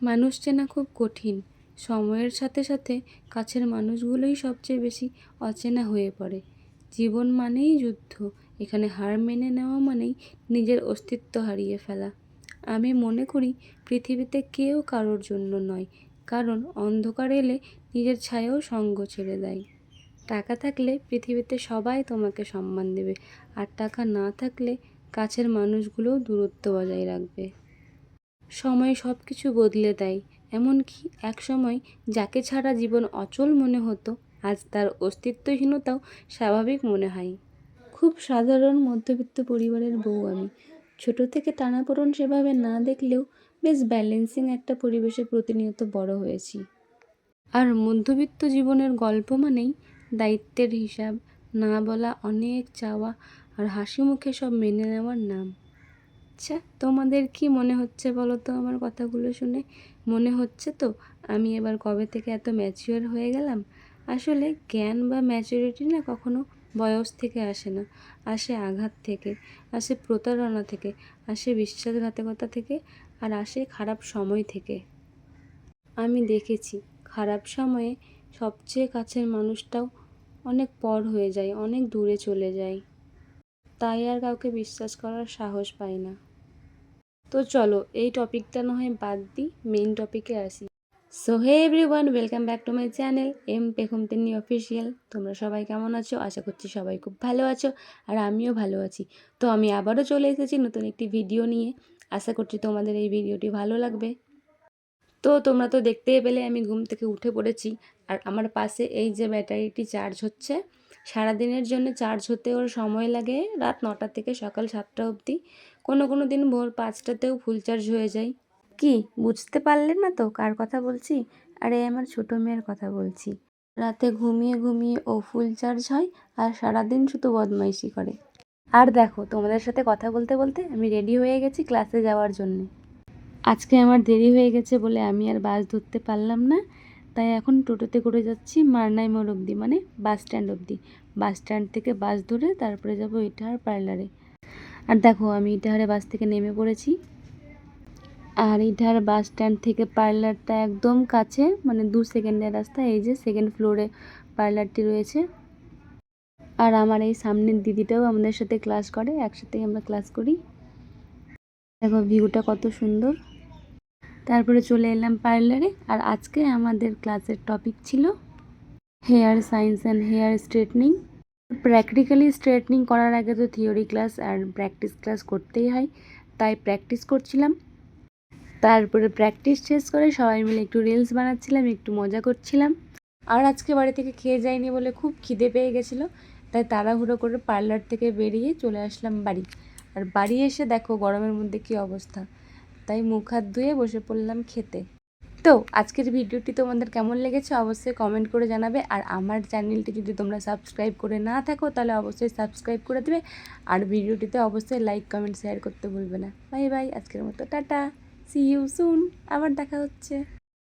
মানুষ চেনা খুব কঠিন। সময়ের সাথে সাথে কাছের মানুষগুলোই সবচেয়ে বেশি অচেনা হয়ে পড়ে। জীবন মানেই যুদ্ধ। এখানে হার মেনে নেওয়া মানেই নিজের অস্তিত্ব হারিয়ে ফেলা। আমি মনে করি পৃথিবীতে কেউ কারোর জন্য নয়, কারণ অন্ধকার এলে নিজের ছায়াও সঙ্গ ছেড়ে দেয়। টাকা থাকলে পৃথিবীতে সবাই তোমাকে সম্মান দেবে, আর টাকা না থাকলে কাছের মানুষগুলোও দূরত্ব বজায় রাখবে। সময় সব কিছু বদলে দেয়। এমনকি একসময় যাকে ছাড়া জীবন অচল মনে হতো, আজ তার অস্তিত্বহীনতাও স্বাভাবিক মনে হয়। খুব সাধারণ মধ্যবিত্ত পরিবারের বউ আমি। ছোট থেকে টানাপোড়েন সেভাবে না দেখলেও বেশ ব্যালেন্সিং একটা পরিবেশে প্রতিনিয়ত বড় হয়েছি। আর মধ্যবিত্ত জীবনের গল্প মানেই দায়িত্বের হিসাব, না বলা অনেক চাওয়া, আর হাসি মুখে সব মেনে নেওয়ার নাম। আচ্ছা, তোমাদের কি মনে হচ্ছে বলো তো আমার কথাগুলো শুনে? মনে হচ্ছে তো আমি এবার কবে থেকে এত ম্যাচিওর হয়ে গেলাম? আসলে জ্ঞান বা ম্যাচুরিটি না কখনো বয়স থেকে আসে না, আসে আঘাত থেকে, আসে প্রতারণা থেকে, আসে বিশ্বাসঘাতকতা থেকে, আর আসে খারাপ সময় থেকে। আমি দেখেছি খারাপ সময়ে সবচেয়ে কাছের মানুষটাও অনেক পর হয়ে যায়, অনেক দূরে চলে যায়। তাই আর কাউকে বিশ্বাস করার সাহস পাই না। তো চলো এই টপিকটা না হয় বাদ দিই, মেইন টপিকে আসি। So hey everyone, welcome back to my channel M পেখমতেনি অফিসিয়াল। তোমরা সবাই কেমন আছো? আশা করছি সবাই খুব ভালো আছো, আর আমিও ভালো আছি। তো আমি আবারও চলে এসেছি নতুন একটি ভিডিও নিয়ে। আশা করছি তোমাদের এই ভিডিওটি ভালো লাগবে। তো তোমরা তো দেখতেই পেলে আমি ঘুম থেকে উঠে পড়েছি, আর আমার পাশে এই যে ব্যাটারিটি চার্জ হচ্ছে। সারাদিনের জন্য চার্জ হতে ওর সময় লাগে রাত 9টা থেকে সকাল 7টা অবধি। কোনো দিন ভোর 5টাতেও ফুল চার্জ হয়ে যায়। কি বুঝতে পারলেন না তো কার কথা বলছি? আরে আমার ছোটো মেয়ের কথা বলছি। রাতে ঘুমিয়ে ঘুমিয়ে ও ফুল চার্জ হয়, আর সারাদিন শুধু বদমাইশি করে। আর দেখো, তোমাদের সাথে কথা বলতে বলতে আমি রেডি হয়ে গেছি ক্লাসে যাওয়ার জন্যে। আজকে আমার দেরি হয়ে গেছে বলে আমি আর বাস ধরতে পারলাম না, তাই এখন টোটোতে করে যাচ্ছি মারনাই মোড় অবধি, মানে বাস স্ট্যান্ড অবধি। বাস স্ট্যান্ড থেকে বাস ধরে তারপরে যাবো ইটাহার পার্লারে। আর দেখো আমি ইটাহারে বাস থেকে নেমে পড়েছি। আর ইটাহার বাস স্ট্যান্ড থেকে পার্লারটা একদম কাছে, মানে 2 সেকেন্ডের রাস্তা। এই যে সেকেন্ড ফ্লোরে পার্লারটি রয়েছে। আর আমার এই সামনের দিদিটাও আমাদের সাথে ক্লাস করে, একসাথেই আমরা ক্লাস করি। দেখো ভিউটা কত সুন্দর। তারপরে চলে এলাম পার্লারে, আর আজকে আমাদের ক্লাসের টপিক ছিল hair science and hair straightening. Practically straightening করার আগে তো থিওরি ক্লাস আর প্র্যাকটিস ক্লাস করতেই হয়, তাই প্র্যাকটিস করছিলাম। তারপরে প্র্যাকটিস শেষ করে সবাই মিলে একটু রিলস বানাচ্ছিলাম, একটু মজা করছিলাম। আর আজকে বাড়ি থেকে খেয়ে যাইনি বলে খুব খিদে পেয়ে গেছিলো, তাই তাড়াহুড়ো করে পার্লার থেকে বেরিয়ে চলে আসলাম বাড়ি। আর বাড়ি এসে দেখো গরমের মধ্যে কী অবস্থা, তাই মুখ হাত ধুয়ে বসে পড়লাম খেতে। তো আজকের ভিডিওটি তোমাদের কেমন লেগেছে অবশ্যই কমেন্ট করে জানাবে। আর আমার চ্যানেলটি যদি তোমরা সাবস্ক্রাইব করে না থাকো তাহলে অবশ্যই সাবস্ক্রাইব করে দেবে, আর ভিডিওটিতে অবশ্যই লাইক কমেন্ট শেয়ার করতে ভুলবে না। বাই বাই, আজকের মতো টাটা, সি ইউ সুন, আবার দেখা হচ্ছে।